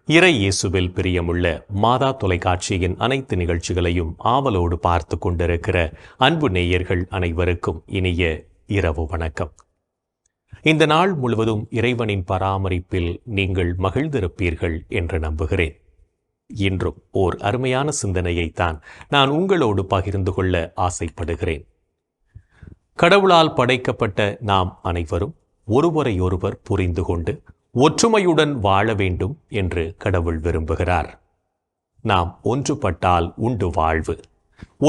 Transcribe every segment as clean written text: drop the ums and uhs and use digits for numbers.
இறை இயேசுவில் பிரியமுள்ள மாதா தொலைக்காட்சியின் அனைத்து நிகழ்ச்சிகளையும் ஆவலோடு பார்த்து கொண்டிருக்கிற அன்பு நேயர்கள் அனைவருக்கும் இனிய இரவு வணக்கம். இந்த நாள் முழுவதும் இறைவனின் பராமரிப்பில் நீங்கள் மகிழ்ந்திருப்பீர்கள் என்று நம்புகிறேன். இன்றும் ஓர் அருமையான சிந்தனையைத்தான் நான் உங்களோடு பகிர்ந்து கொள்ள ஆசைப்படுகிறேன். கடவுளால் படைக்கப்பட்ட நாம் அனைவரும் ஒருவரையொருவர் புரிந்து கொண்டு ஒற்றுமையுடன் வாழ வேண்டும் என்று கடவுள் விரும்புகிறார். நாம் ஒன்றுபட்டால் உண்டு வாழ்வு,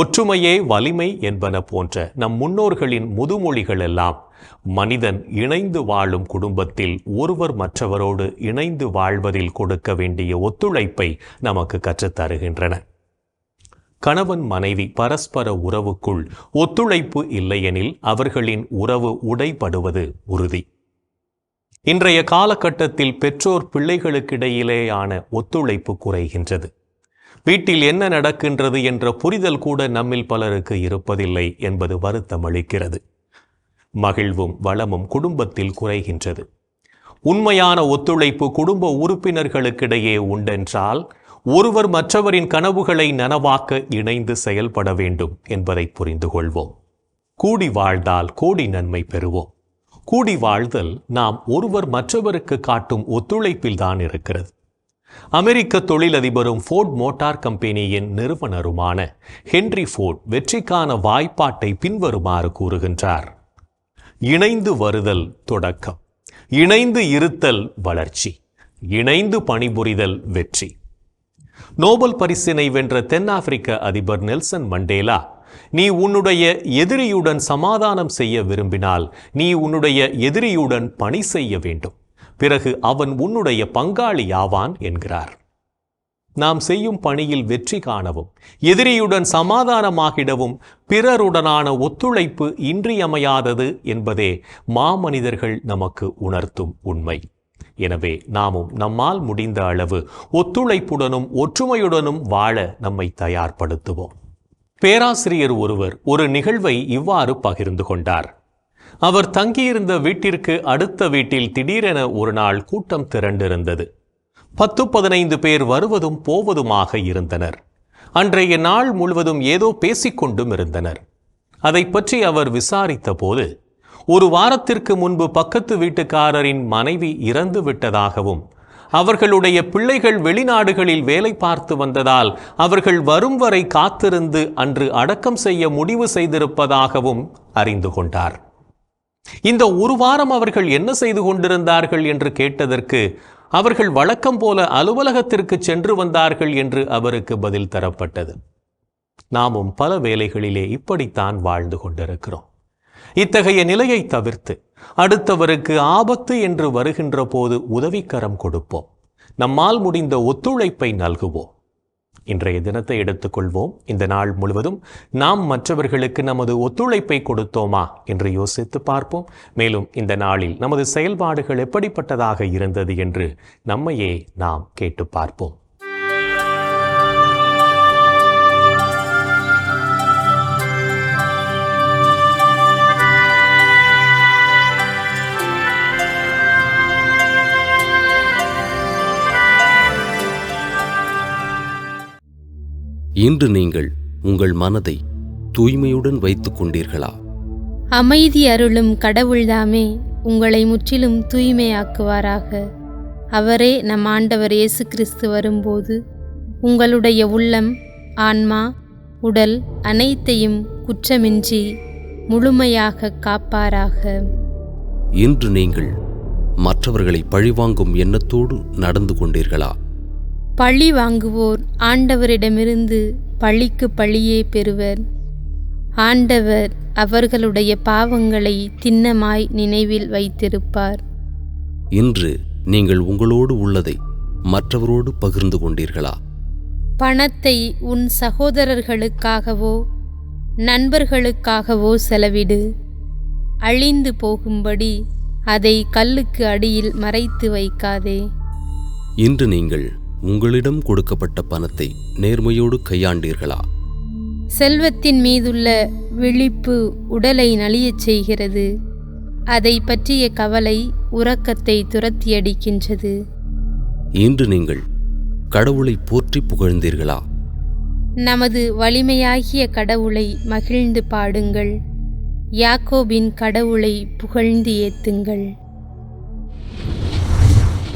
ஒற்றுமையே வலிமை என்பன போன்ற நம் முன்னோர்களின் முதுமொழிகள் எல்லாம் மனிதன் இணைந்து வாழும் குடும்பத்தில் ஒருவர் மற்றவரோடு இணைந்து வாழ்வதில் கொடுக்க வேண்டிய ஒத்துழைப்பை நமக்கு கற்றுத்தருகின்றன. கணவன் மனைவி பரஸ்பர உறவுக்குள் ஒத்துழைப்பு இல்லையெனில் அவர்களின் உறவு உடைபடுவது உறுதி. இன்றைய காலகட்டத்தில் பெற்றோர் பிள்ளைகளுக்கிடையிலேயான ஒத்துழைப்பு குறைகின்றது. வீட்டில் என்ன நடக்கின்றது என்ற புரிதல் கூட நம்மில் பலருக்கு இருப்பதில்லை என்பது வருத்தம் அளிக்கிறது. மகிழ்வும் வளமும் குடும்பத்தில் குறைகின்றது. உண்மையான ஒத்துழைப்பு குடும்ப உறுப்பினர்களுக்கிடையே உண்டென்றால் ஒருவர் மற்றவரின் கனவுகளை நனவாக்க இணைந்து செயல்பட வேண்டும் என்பதை புரிந்து கொள்வோம். கூடி வாழ்ந்தால் கோடி நன்மை பெறுவோம். கூடி வாழ்தல் நாம் ஒருவர் மற்றவருக்கு காட்டும் ஒத்துழைப்பில் தான் இருக்கிறது. அமெரிக்க தொழிலதிபரும் ஃபோர்ட் மோட்டார் கம்பெனியின் நிறுவனருமான ஹென்றி ஃபோர்ட் வெற்றிக்கான வாய்ப்பாட்டை பின்வருமாறு கூறுகின்றார். இணைந்து வருதல் தொடக்கம், இணைந்து இருத்தல் வளர்ச்சி, இணைந்து பணிபுரிதல் வெற்றி. நோபல் பரிசினை வென்ற தென்னாப்பிரிக்க அதிபர் நெல்சன் மண்டேலா, நீ உன்னுடைய எதிரியுடன் சமாதானம் செய்ய விரும்பினால் நீ உன்னுடைய எதிரியுடன் பணி செய்ய வேண்டும், பிறகு அவன் உன்னுடைய பங்காளி ஆவான் என்கிறார். நாம் செய்யும் பணியில் வெற்றி காணவும் எதிரியுடன் சமாதானமாகிடவும் பிறருடனான ஒத்துழைப்பு இன்றியமையாதது என்பதே மாமனிதர்கள் நமக்கு உணர்த்தும் உண்மை. எனவே நாமும் நம்மால் முடிந்த அளவு ஒத்துழைப்புடனும் ஒற்றுமையுடனும் வாழ நம்மை தயார்படுத்துவோம். பேராசிரியர் ஒருவர் ஒரு நிகழ்வை இவ்வாறு பகிர்ந்து கொண்டார். அவர் தங்கியிருந்த வீட்டிற்கு அடுத்த வீட்டில் திடீரென ஒரு நாள் கூட்டம் திரண்டிருந்தது. 10-15 பேர் வருவதும் போவதுமாக இருந்தனர். அன்றைய நாள் முழுவதும் ஏதோ பேசிக்கொண்டும் இருந்தனர். அதை பற்றி அவர் விசாரித்த போது, ஒரு வாரத்திற்கு முன்பு பக்கத்து வீட்டுக்காரரின் மனைவி இறந்து விட்டதாகவும் அவர்களுடைய பிள்ளைகள் வெளிநாடுகளில் வேலை பார்த்து வந்ததால் அவர்கள் வரும் வரை காத்திருந்து அன்று அடக்கம் செய்ய முடிவு செய்திருப்பதாகவும் அறிந்து கொண்டார். இந்த ஒரு வாரம் அவர்கள் என்ன செய்து கொண்டிருந்தார்கள் என்று கேட்டதற்கு, அவர்கள் வழக்கம் போல அலுவலகத்திற்கு சென்று வந்தார்கள் என்று அவருக்கு பதில் தரப்பட்டது. நாமும் பல வேளைகளிலே இப்படித்தான் வாழ்ந்து கொண்டிருக்கிறோம். இத்தகைய நிலையை தவிர்த்து அடுத்தவருக்கு ஆபத்து என்று வருகின்ற போது உதவிக்கரம் கொடுப்போம். நம்மால் முடிந்த ஒத்துழைப்பை நல்குவோம். இன்றைய தினத்தை எடுத்துக்கொள்வோம். இந்த நாள் முழுவதும் நாம் மற்றவர்களுக்கு நமது ஒத்துழைப்பை கொடுத்தோமா என்று யோசித்து பார்ப்போம். மேலும் இந்த நாளில் நமது செயல்பாடுகள் எப்படிப்பட்டதாக இருந்தது என்று நம்மையே நாம் கேட்டு பார்ப்போம். இன்று நீங்கள் உங்கள் மனதை தூய்மையுடன் வைத்துக் கொண்டீர்களா? அமைதி அருளும் கடவுள்தாமே உங்களை முற்றிலும் தூய்மையாக்குவாராக. அவரே நம் ஆண்டவர் இயேசு கிறிஸ்து வரும்போது உங்களுடைய உள்ளம், ஆன்மா, உடல் அனைத்தையும் குற்றமின்றி முழுமையாக காப்பாராக. இன்று நீங்கள் மற்றவர்களை பழிவாங்கும் எண்ணத்தோடு நடந்து கொண்டீர்களா? பழி வாங்குவோர் ஆண்டவரிடமிருந்து பழிக்கு பழியே பெறுவர். ஆண்டவர் அவர்களுடைய பாவங்களை திண்ணமாய் நினைவில் வைத்திருப்பார். இன்று நீங்கள் உங்களோடு உள்ளதை மற்றவரோடு பகிர்ந்து கொண்டீர்களா? பணத்தை உன் சகோதரர்களுக்காகவோ நண்பர்களுக்காகவோ செலவிடு. அழிந்து போகும்படி அதை கல்லுக்கு அடியில் மறைத்து வைக்காதே. இன்று நீங்கள் உங்களிடம் கொடுக்கப்பட்ட பணத்தை நேர்மையோடு கையாண்டீர்களா? செல்வத்தின் மீதுள்ள விழிப்பு உடலை நலியச் செய்கிறது. அதை பற்றிய கவலை உறக்கத்தை துரத்தியடிக்கின்றது. இன்று நீங்கள் கடவுளை போற்றி புகழ்ந்தீர்களா? நமது வலிமையாகிய கடவுளை மகிழ்ந்து பாடுங்கள். யாக்கோபின் கடவுளை புகழ்ந்து ஏத்துங்கள்.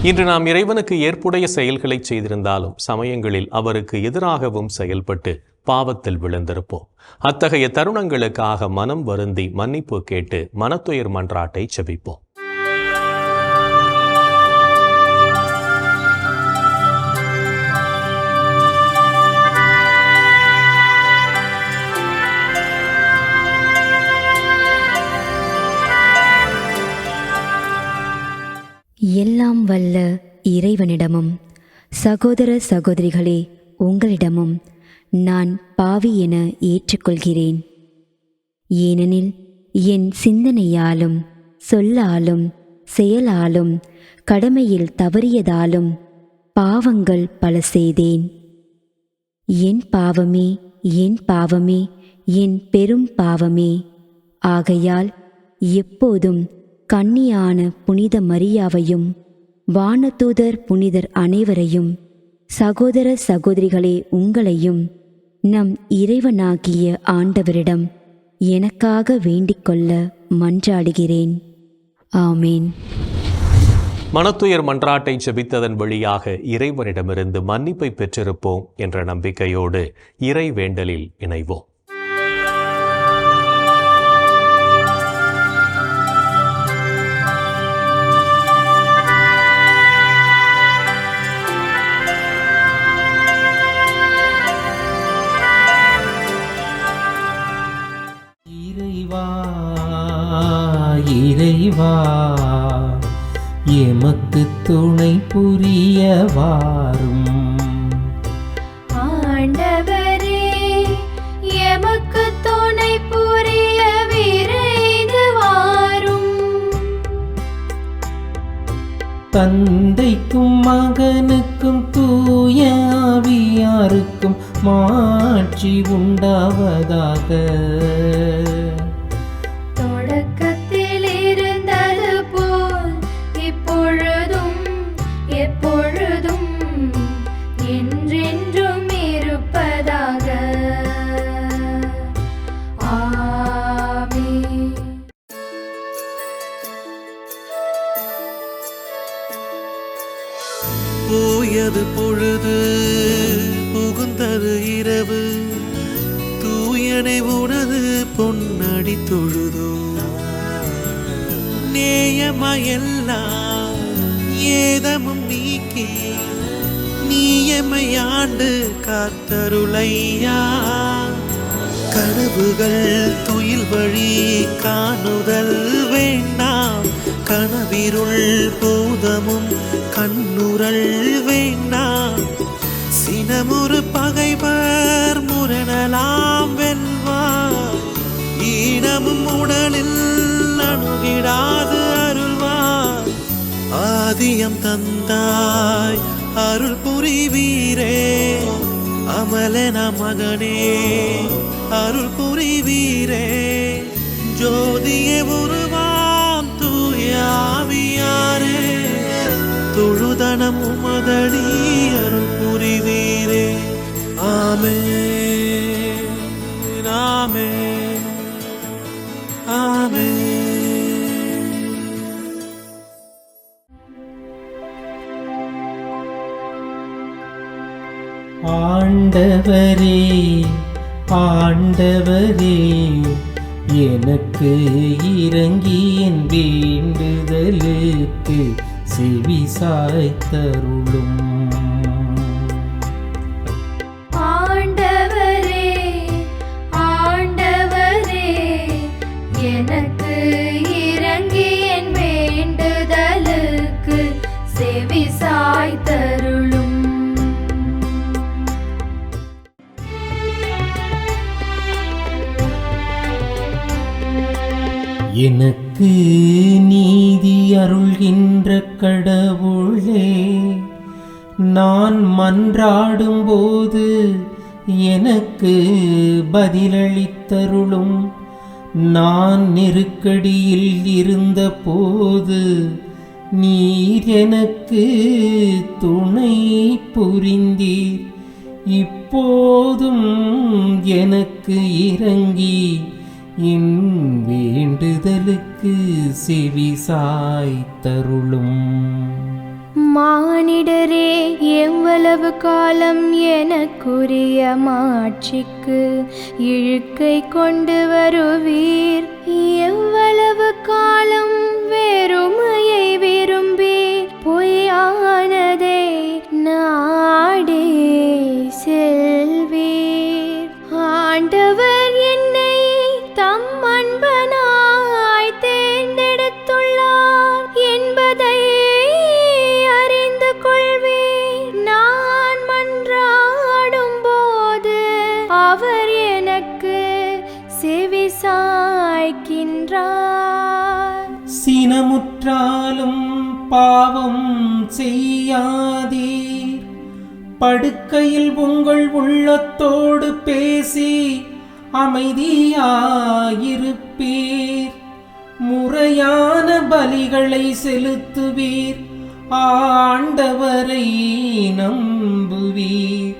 இன்று நாம் இறைவனுக்கு ஏற்புடைய செயல்களை செய்திருந்தாலும் சமயங்களில் அவருக்கு எதிராகவும் செயல்பட்டு பாவத்தில் விழுந்திருப்போம். அத்தகைய தருணங்களுக்காக மனம் வருந்தி மன்னிப்பு கேட்டு மனத்துயர் மன்றாட்டை செபிப்போம். எல்லாம் வல்ல இறைவனிடமும் சகோதர சகோதரிகளே உங்களிடமும் நான் பாவி என ஏற்றுக்கொள்கிறேன். ஏனெனில் என் சிந்தனையாலும் சொல்லாலும் செயலாலும் கடமையில் தவறியதாலும் பாவங்கள் பல செய்தேன். என் பாவமே, என் பாவமே, என் பெரும் பாவமே. ஆகையால் எப்போதும் கன்னியான புனித மரியாவையும் வானதூதர் புனிதர் அனைவரையும் சகோதர சகோதரிகளே உங்களையும் நம் இறைவனாகிய ஆண்டவரிடம் எனக்காக வேண்டிக்கொள்ள மன்றாடுகிறேன். ஆமேன். மனத்துயர் மன்றாட்டை செபித்ததன் வழியாக இறைவனிடமிருந்து மன்னிப்பை பெற்றிருப்போம் என்ற நம்பிக்கையோடு இறை வேண்டலில் இணைவோம். இறைவா, எமக்கு துணை புரிய வாரும். ஆண்டவரே, எமக்கு துணை புரிய விரைந்து வாரும். தந்தைக்கும் மகனுக்கும் தூய ஆவியாருக்கும் மாட்சி உண்டாவதாக. தொடக்கத்தில் இருந்தது போல் இப்பொழுதும் எப்பொழுதும் என்றென்றும் இருப்பதாக. ஆமென். போயது பொழுது புகுந்தது இரவு, தூயனை உனது பொன்னடி தொழுதோ. நேயமையெல்லாம் ஏதமும் நீக்கி நீயமையாண்டு காத்தருளையா. கனவுகள் துயில் வழி காணுதல் வேண்டாம், கனவிருள் பூதமும் கண்ணுரல் வேண்டாம். சினமுறு பகைவர் முரணலாம் வெல்வார், ஈனமும் உடலில் அணுகிடாது அருள்வார். ஆதியம் தந்தாய் அருள் புரிவீரே, அமலன மகனே அருள் புரிவீரே. ஜோதியே உருவாம் தூயாவியாரே, தொழுதனம் உமதடி அருள் புரிவீரே. ஆமென், ஆமென், ஆமென். ஆண்டவரே, ஆண்டவரே, எனக்கு இறங்கி என் வேண்டுதலுக்கு செவி சாய்த்தருளும். ஆண்டவரே, ஆண்டவரே, எனக்கு இறங்கி என் வேண்டுதலுக்கு செவி சாய்த்தருளும். எனக்கு நீதி அருள்கின்ற கடவுளே, நான் மன்றாடும்போது எனக்கு பதிலளித்தருளும். நான் நெருக்கடியில் இருந்தபோது நீர் எனக்கு துணை புரிந்தீர், இப்போதும் எனக்கு இறங்கி என் வேண்டுதலுக்கு செவிசாய் தருளும். மானிடரே, எவ்வளவு காலம் எனக்குரிய மாட்சிக்கு இழுக்கை கொண்டு வருவீர்? எவ்வளவு காலம் வெறுமையை விரும்பி பொய்யானதை நாடே செல்வீர்? ஆண்டவர் என்னை தம் அன்பனாய் தேர்ந்தெடுத்துள்ளார் என்பதை அறிந்து கொள்வேன். நான் மன்றாடும் போது அவர் எனக்கு செவி சாய்க்கின்றார். சினமுற்றாலும் பாவம் செய்யாதீர், படுக்கையில் உங்கள் உள்ளத்தோடு பேசி அமைதியாயிருப்பீர். முறையான பலிகளை செலுத்துவீர், ஆண்டவரை நம்புவீர்.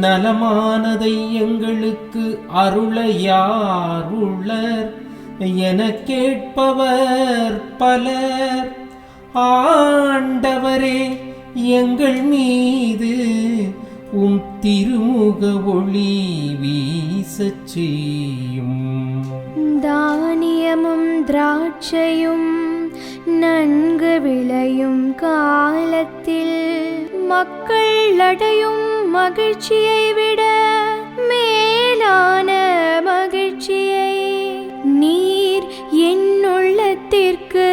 நலமானதை எங்களுக்கு அருள யார் உள்ளர் என கேட்பவர் பலர். ஆண்டவரே, எங்கள் மீது உம் திருமுக ஒளி வீசச் செய்யும். தானியமும் திராட்சையும் நன்கு விளையும் காலத்தில் மக்கள் அடையும் மகிழ்ச்சியை விட மேலான மகிழ்ச்சியை நீர் என் உள்ளத்திற்கு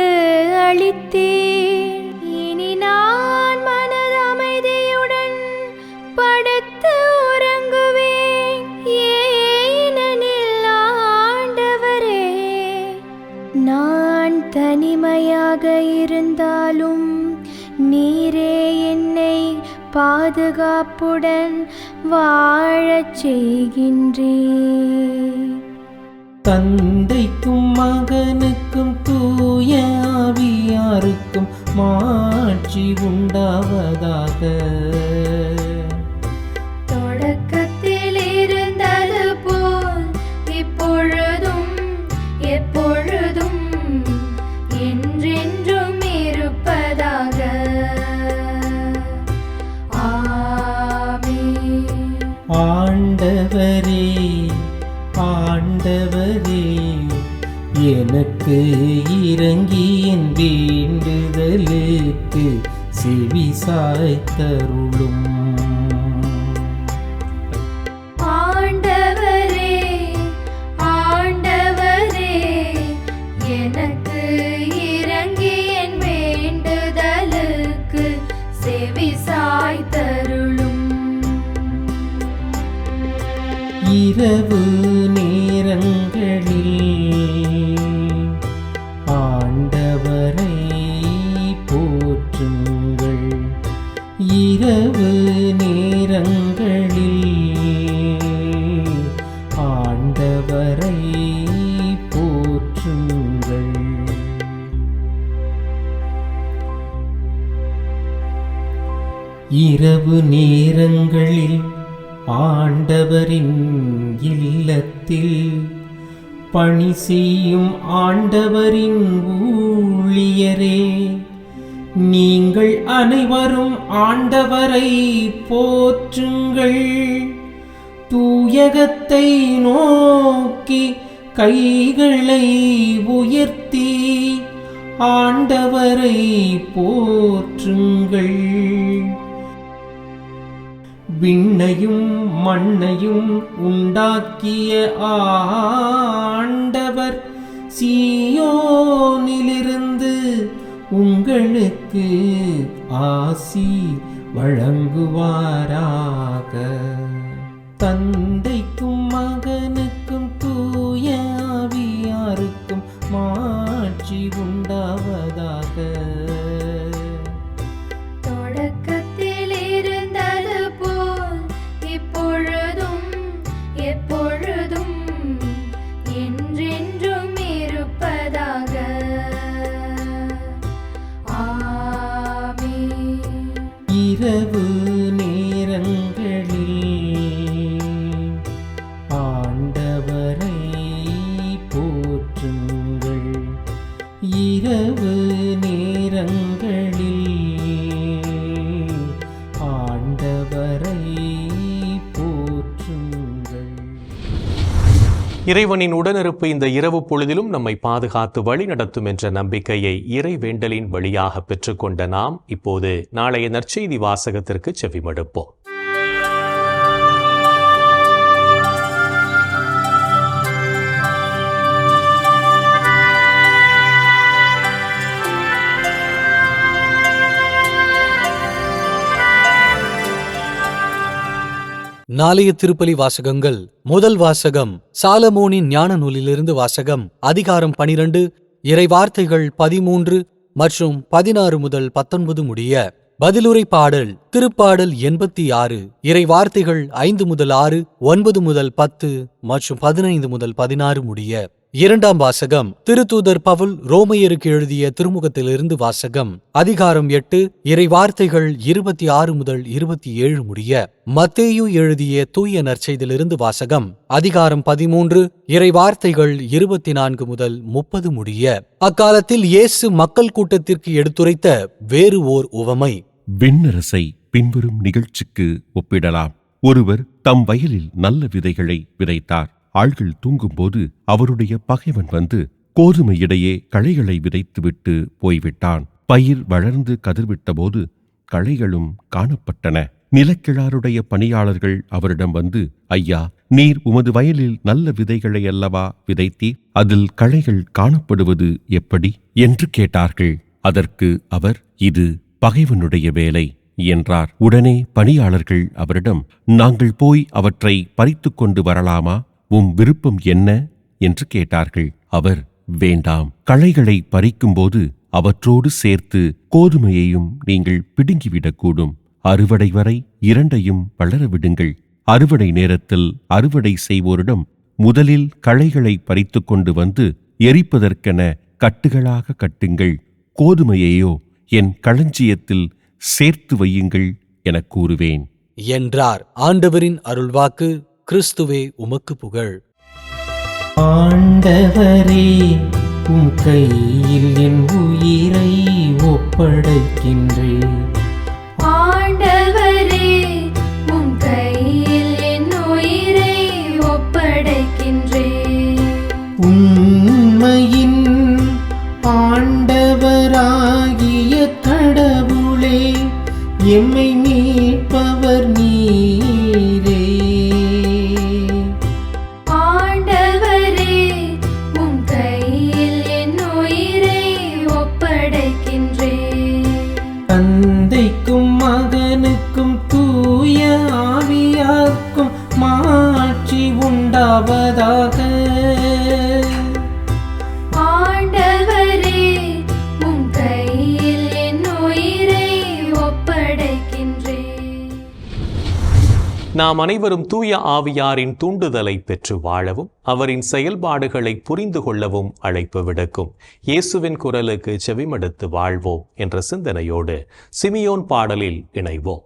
அளித்தீர். இனி நான் மனது அமைதியுடன் படுத்து உறங்குவேன். ஏனெனில் ஆண்டவரே, நான் தனிமையாக இருந்தாலும் நீரே என்னை பாதுகாப்புடன் வாழச் செய்கின்றீர். தந்தைக்கும் மகனுக்கும் தூய ஆவியாருக்கும் மாட்சி உண்டாவதாக. தொடக்கத்தில் இருந்தது போல் இப்பொழுதும் எப்பொழுதும் என்றென்றும் இருப்பதாக. ஆமென். ஆண்டவரே, ஆண்டவரே, எனக்கு இறங்கி என் வேண்டுதலுக்கு செவிசாய் தருளும். ஆண்டவரே, ஆண்டவரே, எனக்கு இறங்கி என் வேண்டுதலுக்கு செவிசாய் தருளும். இரவு நேரங்களில் ஆண்டவரை போற்றுங்கள். இரவு நேரங்களில் ஆண்டவரை போற்றுங்கள். இரவு நேரங்களில் ஆண்டவரின் இல்லத்தில் பணி செய்யும் ஆண்டவரின் ஊழியரே, நீங்கள் அனைவரும் ஆண்டவரை போற்றுங்கள். தூயகத்தை நோக்கி கைகளை உயர்த்தி ஆண்டவரை போற்றுங்கள். விண்ணையும் மண்ணையும் உண்டாக்கிய ஆண்டவர் சீயோனிலிருந்து உங்களுக்கு ஆசி வழங்குவாராக. தந்தைக்கும் மகனுக்கும் தூய ஆவியாருக்கும் மாட்சி உண்டாவதாக. தொடக்கத்தில் இருந்தது போல் இப்பொழுதும் எப்பொழுதும் என்றென்றும் இருப்பதாக. ஆமென். இறைவனின் உடனிருப்பு இந்த இரவு பொழுதிலும் நம்மை பாதுகாத்து வழி நடத்தும் என்ற நம்பிக்கையை இறைவேண்டலின் வழியாக பெற்றுக்கொண்ட நாம் இப்போது நாளைய நற்செய்தி வாசகத்திற்கு செவிமடுப்போம். நாளைய திருப்பலி வாசகங்கள். முதல் வாசகம் சாலமோனின் ஞான நூலிலிருந்து வாசகம். அதிகாரம் 12, இறைவார்த்தைகள் 13 மற்றும் 16 முதல் 19 முடிய. பதிலுரை பாடல் திருப்பாடல் 86, இறைவார்த்தைகள் 5 முதல் 6, 9 முதல் 10 மற்றும் 15 முதல் 16 முடிய. இரண்டாம் வாசகம் திருத்தூதர் பவுல் ரோமையருக்கு எழுதிய திருமுகத்திலிருந்து வாசகம். அதிகாரம் 8, இறைவார்த்தைகள் 26 முதல் 27 முடிய. மத்தேயு எழுதிய தூய நற்செய்தியிலிருந்து வாசகம். அதிகாரம் 13, இறைவார்த்தைகள் 24 முதல் 30 முடிய. அக்காலத்தில் இயேசு மக்கள் கூட்டத்திற்கு எடுத்துரைத்த வேறு ஓர் உவமை. விண்ணரசை பின்வரும் நிகழ்ச்சிக்கு ஒப்பிடலாம். ஒருவர் தம் வயலில் நல்ல விதைகளை விதைத்தார். ஆள்கள் தூங்கும்போது அவருடைய பகைவன் வந்து கோதுமை இடையே களைகளை விதைத்துவிட்டு போய்விட்டான். பயிர் வளர்ந்து கதிர்விட்டபோது களைகளும் காணப்பட்டன. நிலக்கிழாருடைய பணியாளர்கள் அவரிடம் வந்து, ஐயா, நீர் உமது வயலில் நல்ல விதைகளை அல்லவா விதைத்தீர்? அதில் களைகள் காணப்படுவது எப்படி என்று கேட்டார்கள். அதற்கு அவர், இது பகைவனுடைய வேலை என்றார். உடனே பணியாளர்கள் அவரிடம், நாங்கள் போய் அவற்றை பறித்து கொண்டு வரலாமா? உம் விருப்பம் என்ன என்று கேட்டார்கள். அவர், வேண்டாம், களைகளை பறிக்கும்போது அவற்றோடு சேர்த்து கோதுமையையும் நீங்கள் பிடுங்கிவிடக்கூடும். அறுவடை வரை இரண்டையும் வளர விடுங்கள். அறுவடை நேரத்தில் அறுவடை செய்வோரிடம் முதலில் களைகளை பறித்து கொண்டு வந்து எரிப்பதற்கென கட்டுகளாக கட்டுங்கள். கோதுமையையோ என் களஞ்சியத்தில் சேர்த்து வையுங்கள் எனக் கூறுவேன் என்றார். ஆண்டவரின் அருள்வாக்கு. கிறிஸ்துவே உமக்கு புகழ். ஆண்டவரே, உம் கையில் என் உயிரை ஒப்படைக்கின்றேன். ஆண்டவரே, உம் கையில் என் உயிரை ஒப்படைக்கின்றேன். உண்மையின் ஆண்டவராகிய கடவுளே, எம்மை மீட்பவர் நீரே. ஆண்டவரே, உம் கையில் என் உயிரை ஒப்படைக்கின்றேன். தந்தைக்கும் மகனுக்கும் தூய ஆவியார்க்கும் மாட்சி உண்டாவதாக. ஆண்டவரே, உம் கையில் என் உயிரை ஒப்படைக்கின்றேன். நாம் அனைவரும் தூய ஆவியாரின் தூண்டுதலை பெற்று வாழவும் அவரின் செயல்பாடுகளை புரிந்து கொள்ளவும் அழைப்பு விடுக்கும் இயேசுவின் குரலுக்கு செவிமடுத்து வாழ்வோம் என்ற சிந்தனையோடு சிமியோன் பாடலில் இணைவோம்.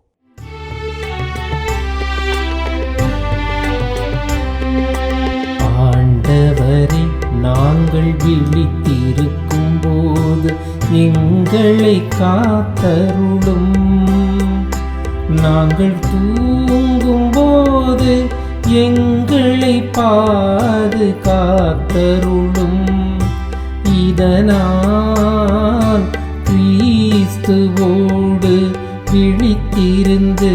ஆண்டவரே, நாங்கள் விழித்திருக்கும் போது எங்களை காத்தருளும். நாங்கள் தூங்கும் போது எங்களை பாதுகாத்தருளும். இதனால் கிறிஸ்துவோடு விழித்திருந்து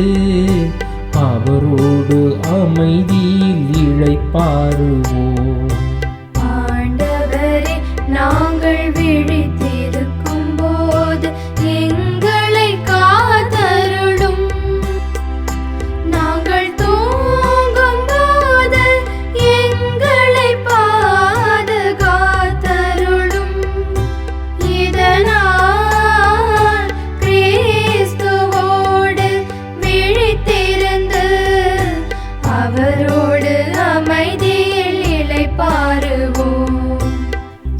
அவரோடு அமைதியில் இளைப்பாறுவோம். ஆண்டவரே, நாங்கள் விழித்திருக்கும் போது எங்களை காத்தருளும். நாங்கள் தூங்கும் போது எங்களை பாதுகாத்தருளும். இதனால் கிறிஸ்துவோடு விழித்திருந்து அவரோடு அமைதியில் இளைப்பாறுவோம்.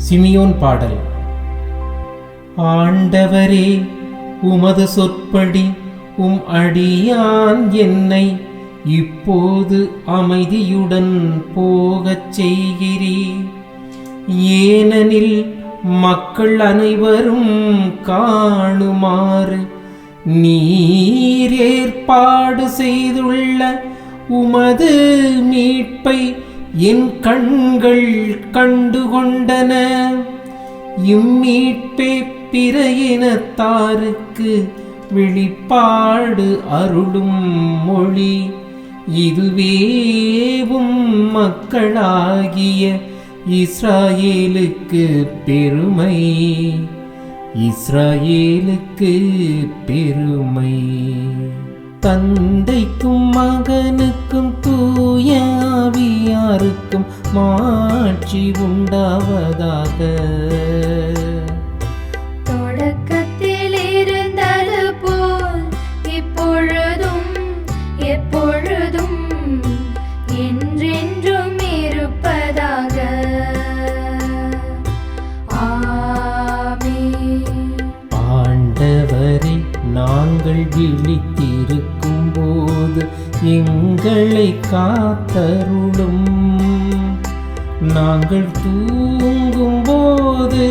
சிமியோன் பாடல். ஆண்டவரே, உமது சொற்படி உம் அடியான் என்னை இப்போது அமைதியுடன் போகச் செய்கிறீர். ஏனெனில் மக்கள் அனைவரும் காணுமாறு நீர் ஏற்பாடு செய்துள்ள உமது மீட்பை என் கண்கள் கண்டுகொண்டன. இம்மீட்பே பிற இனத்தாருக்கு வெளிப்பாடு அருளும் மொழி. இதுவேவும் மக்களாகிய இஸ்ராயேலுக்கு பெருமை, இஸ்ராயேலுக்கு பெருமை. தந்தைக்கும் மகனுக்கும் தூய ஆவியாருக்கும் மாட்சி உண்டாவதாக. தொடக்கத்தில் இருந்தது போல் இப்பொழுதும் எப்பொழுதும் என்றென்றும் இருப்பதாக. ஆமென். ஆண்டவரே, நாங்கள் விழித்திருக்கும் போது எங்களை காத்தருளும். நாங்கள் தூங்கும் போது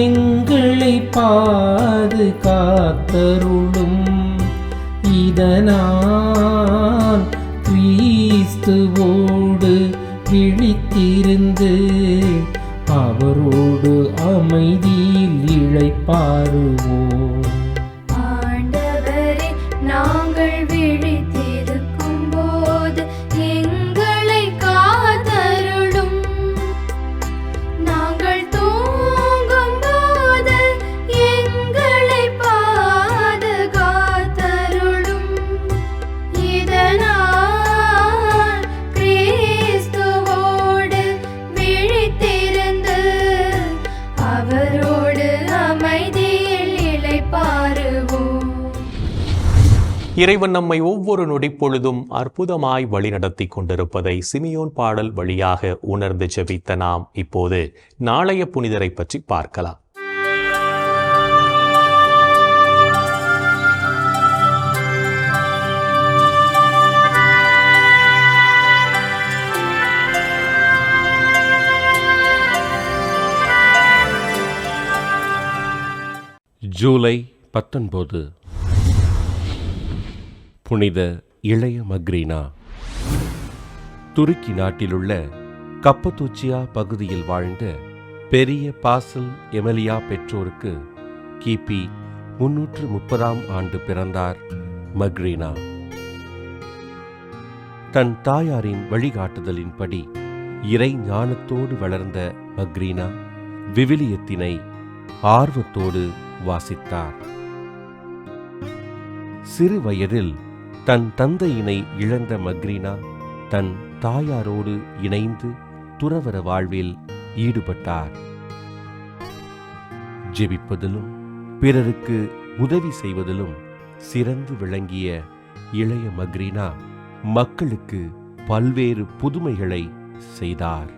எங்களை பாதுகாத்தருளும். இதனால் கிறிஸ்துவோடு விழித்திருந்து அவரோடு அமைதியில் இளைப்பாறுவோம். ஆண்டவரே, நாங்கள் விழித்திருக்கும் போது எங்களை காத்தருளும். நாங்கள் தூங்கும் போது எங்களை பாதுகாத்தருளும். இதனால் கிறிஸ்துவோடு விழித்திருந்து அவரோடு அமைதியில் இளைப்பாறுவோம். இறைவன் நம்மை ஒவ்வொரு நொடிப்பொழுதும் அற்புதமாய் வழிநடத்தி கொண்டிருப்பதை சிமியோன் பாடல் வழியாக உணர்ந்து ஜெபித்த நாம் இப்போது நாளைய புனிதரை பற்றி பார்க்கலாம். ஜூலை 19. புனித இளைய மக்ரீனா. துருக்கி நாட்டிலுள்ள கப்பதூச்சியா பகுதியில் வாழ்ந்த பெரிய பாசில் எமெலியா பெற்றோருக்கு கிபி 330ஆம் ஆண்டு பிறந்தார் மக்ரீனா. தன் தாயாரின் வழிகாட்டுதலின்படி இறை ஞானத்தோடு வளர்ந்த மக்ரீனா விவிலியத்தினை ஆர்வத்தோடு வாசித்தார். சிறு வயதில் தன் தந்தையினை இழந்த மக்ரீனா தன் தாயாரோடு இணைந்து துறவற வாழ்வில் ஈடுபட்டார். ஜெபிப்பதிலும் பிறருக்கு உதவி செய்வதிலும் சிறந்து விளங்கிய இளைய மக்ரீனா மக்களுக்கு பல்வேறு புதுமைகளை செய்தார்.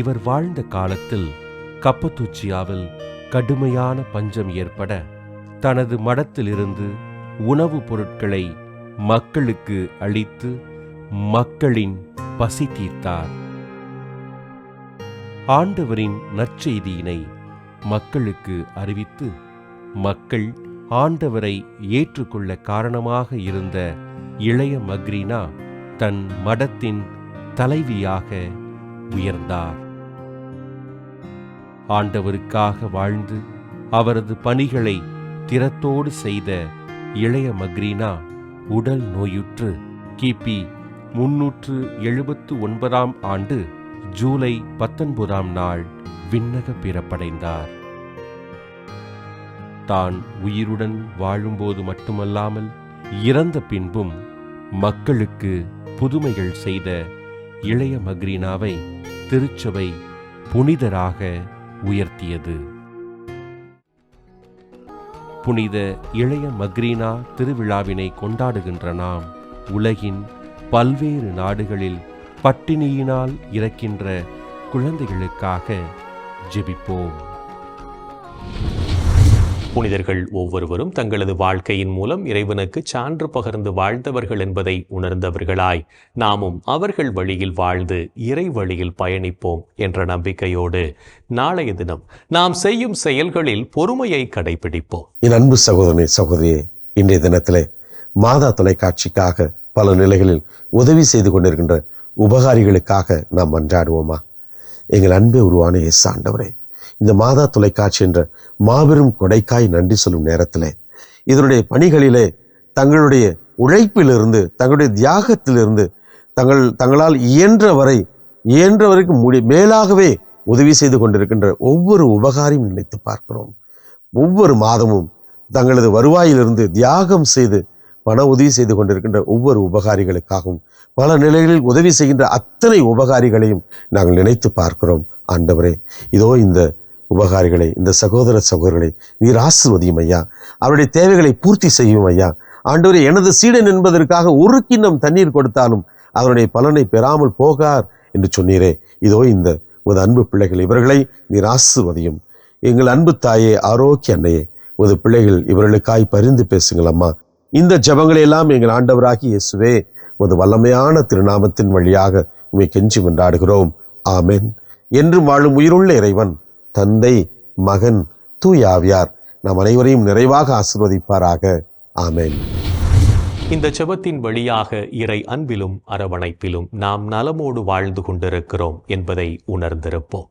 இவர் வாழ்ந்த காலத்தில் கப்பதூச்சியாவில் கடுமையான பஞ்சம் ஏற்பட தனது மடத்திலிருந்து உணவுப் பொருட்களை மக்களுக்கு அளித்து மக்களின் பசி தீர்த்தார். ஆண்டவரின் நற்செய்தியினை மக்களுக்கு அறிவித்து மக்கள் ஆண்டவரை ஏற்றுக்கொள்ள காரணமாக இருந்த இளைய மக்ரீனா தன் மடத்தின் தலைவியாக உயர்ந்தார். ஆண்டவருக்காக வாழ்ந்து அவரது பணிகளை திறத்தோடு செய்த இளைய மக்ரீனா உடல் நோயுற்று கிபி 379ஆம் ஆண்டு ஜூலை 19ஆம் நாள் விண்ணக பிறப்படைந்தார். தான் உயிருடன் வாழும்போது மட்டுமல்லாமல் இறந்த பின்பும் மக்களுக்கு புதுமைகள் செய்த இளைய மக்ரீனாவை திருச்சபை புனிதராக உயர்த்தியது. புனித இளைய மக்ரீனா திருவிழாவினை கொண்டாடுகின்ற நாம் உலகின் பல்வேறு நாடுகளில் பட்டினியினால் இறக்கின்ற குழந்தைகளுக்காக ஜெபிப்போம். புனிதர்கள் ஒவ்வொருவரும் தங்களது வாழ்க்கையின் மூலம் இறைவனுக்கு சான்று பகர்ந்து வாழ்ந்தவர்கள் என்பதை உணர்ந்தவர்களாய் நாமும் அவர்கள் வழியில் வாழ்ந்து இறை வழியில் பயணிப்போம் என்ற நம்பிக்கையோடு நாளைய தினம் நாம் செய்யும் செயல்களில் பொறுமையை கடைபிடிப்போம். என் அன்பு சகோதரனே, சகோதரியே, இன்றைய தினத்திலே மாதா தொலைக்காட்சிக்காக பல நிலைகளில் உதவி செய்து கொண்டிருக்கின்ற உபகாரிகளுக்காக நாம் மன்றாடுவோமா? எங்கள் அன்பே உருவான இயேசு ஆண்டவரே, இந்த மாதா தொலைக்காட்சி என்ற மாபெரும் கொடைக்காய் நன்றி சொல்லும் நேரத்திலே இதனுடைய பணிகளிலே தங்களுடைய உழைப்பிலிருந்து, தங்களுடைய தியாகத்திலிருந்து, தங்களால் இயன்ற வரைக்கும் மேலாகவே உதவி செய்து கொண்டிருக்கின்ற ஒவ்வொரு உபகாரியும் நினைத்து பார்க்கிறோம். ஒவ்வொரு மாதமும் தங்களது வருவாயிலிருந்து தியாகம் செய்து பண உதவி செய்து கொண்டிருக்கின்ற ஒவ்வொரு உபகாரிகளுக்காகவும் பல நிலைகளில் உதவி செய்கின்ற அத்தனை உபகாரிகளையும் நாங்கள் நினைத்து பார்க்கிறோம். ஆண்டவரே, இதோ இந்த உபகாரிகளை, இந்த சகோதர சகோதரர்களை நீர் ஆசீர்வதியும் ஐயா. அவருடைய தேவைகளை பூர்த்தி செய்யும் ஐயா. ஆண்டவரே, எனது சீடன் என்பதற்காக ஒரு கிண்ணம் தண்ணீர் கொடுத்தாலும் அதனுடைய பலனை பெறாமல் போகார் என்று சொன்னீரே. இதோ இந்த உமது அன்பு பிள்ளைகள், இவர்களை நீர் ஆசீர்வதியும். எங்கள் அன்பு தாயே, ஆரோக்கிய அன்னையே, உமது பிள்ளைகள் இவர்களுக்காய் பரிந்து பேசுங்கள் அம்மா. இந்த ஜெபங்களை எல்லாம் எங்கள் ஆண்டவராகி இயேசுவே உமது வல்லமையான திருநாமத்தின் வழியாக உம்மை கெஞ்சி மன்றாடுகிறோம். ஆமென். என்றும் வாழும் உயிருள்ள இறைவன், தந்தை, மகன், தூய ஆவியார் நாம் அனைவரையும் நிறைவாக ஆசீர்வதிப்பாராக. ஆமென். இந்த ஜெபத்தின் வழியாக இறை அன்பிலும் அரவணைப்பிலும் நாம் நலமோடு வாழ்ந்து கொண்டிருக்கிறோம் என்பதை உணர்ந்திருப்போம்.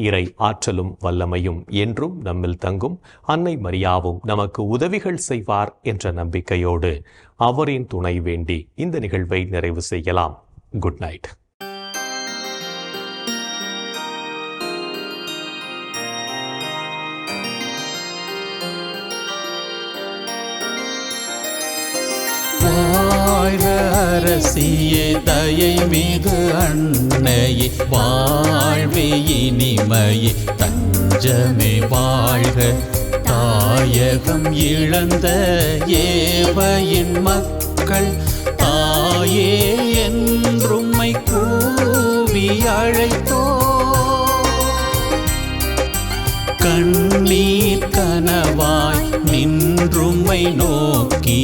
இறை ஆற்றலும் வல்லமையும் என்றும் நம்மில் தங்கும். அன்னை மரியாவும் நமக்கு உதவிகள் செய்வார் என்ற நம்பிக்கையோடு அவரின் துணை வேண்டி இந்த நிகழ்வை நிறைவு செய்யலாம். Good night. வாழ்க அரசியே, தயை மிகு அன்னையே, வாழ்வே இனிமையே, தஞ்சமே வாழ்க. தாயகம் இழந்த ஏவையின் மக்கள் தாயே என்றும்மை கூவி அழைத்தோ. கண்ணீர் கனவாய் நின்றும்மை நோக்கி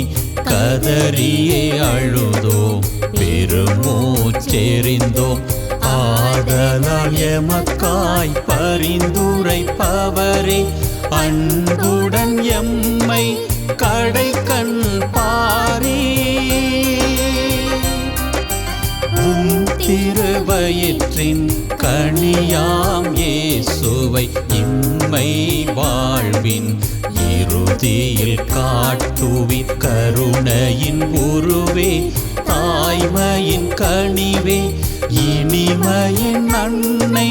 கதறியே அழுதோம், பெருமூச்செறிந்தோம். ஆதலால் எமக்காய் பரிந்துரைப்பவரே, அன்புடன் எம்மை கடைக்கண் பாரே. திருவயிற்றின் கனியாம் இயேசுவை இம்மை வாழ்வின் இறுதியில் காட்டுவி. கருணையின் உருவே, தாய்மையின் கனிவே, இனிமையின் அன்னை